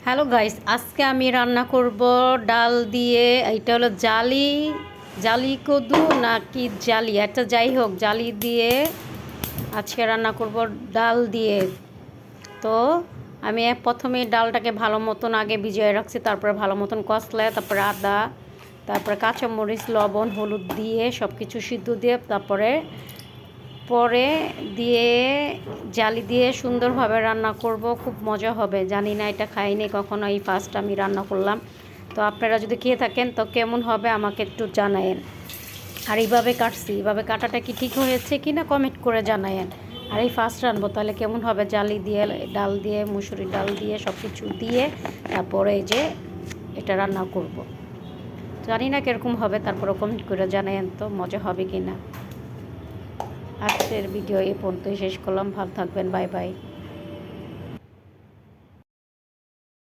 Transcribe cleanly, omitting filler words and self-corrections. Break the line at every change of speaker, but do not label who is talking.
Hello guys, আজকে আমি রান্না করব ডাল দিয়ে। এটা হলো জালি জালি কদু নাকি জালি, একটা যাই হোক, জালি দিয়ে আজকে রান্না করব ডাল দিয়ে। তো আমি প্রথমে ডালটাকে ভালো মতন আগে ভিজিয়ে রাখছি, তারপরে ভালো মতন কষলে, তারপরে আদা, তারপরে কাঁচামরিচ, লবণ, হলুদ দিয়ে সব কিছু সিদ্ধ দিয়ে তারপরে পরে দিয়ে জালি দিয়ে সুন্দরভাবে রান্না করব। খুব মজা হবে। জানি না, এটা খাইনি কখনো, এই ফার্স্ট আমি রান্না করলাম। তো আপনারা যদি খেয়ে থাকেন তো কেমন হবে আমাকে একটু জানায়েন। আর এইভাবে কাটছি, এইভাবে কাটাটা কি ঠিক হয়েছে কি না কমেন্ট করে জানায়েন। আর এই ফার্স্ট রানবো, তাহলে কেমন হবে জালি দিয়ে, ডাল দিয়ে, মুসুরি ডাল দিয়ে সব কিছু দিয়ে তারপরে এই যে এটা রান্না করব। জানি না কীরকম হবে, তারপরে কমেন্ট করে জানায়েন তো মজা হবে কি না। আজকের ভিডিও এই পর্যন্তই শেষ করলাম। ভালো থাকবেন, বাই বাই।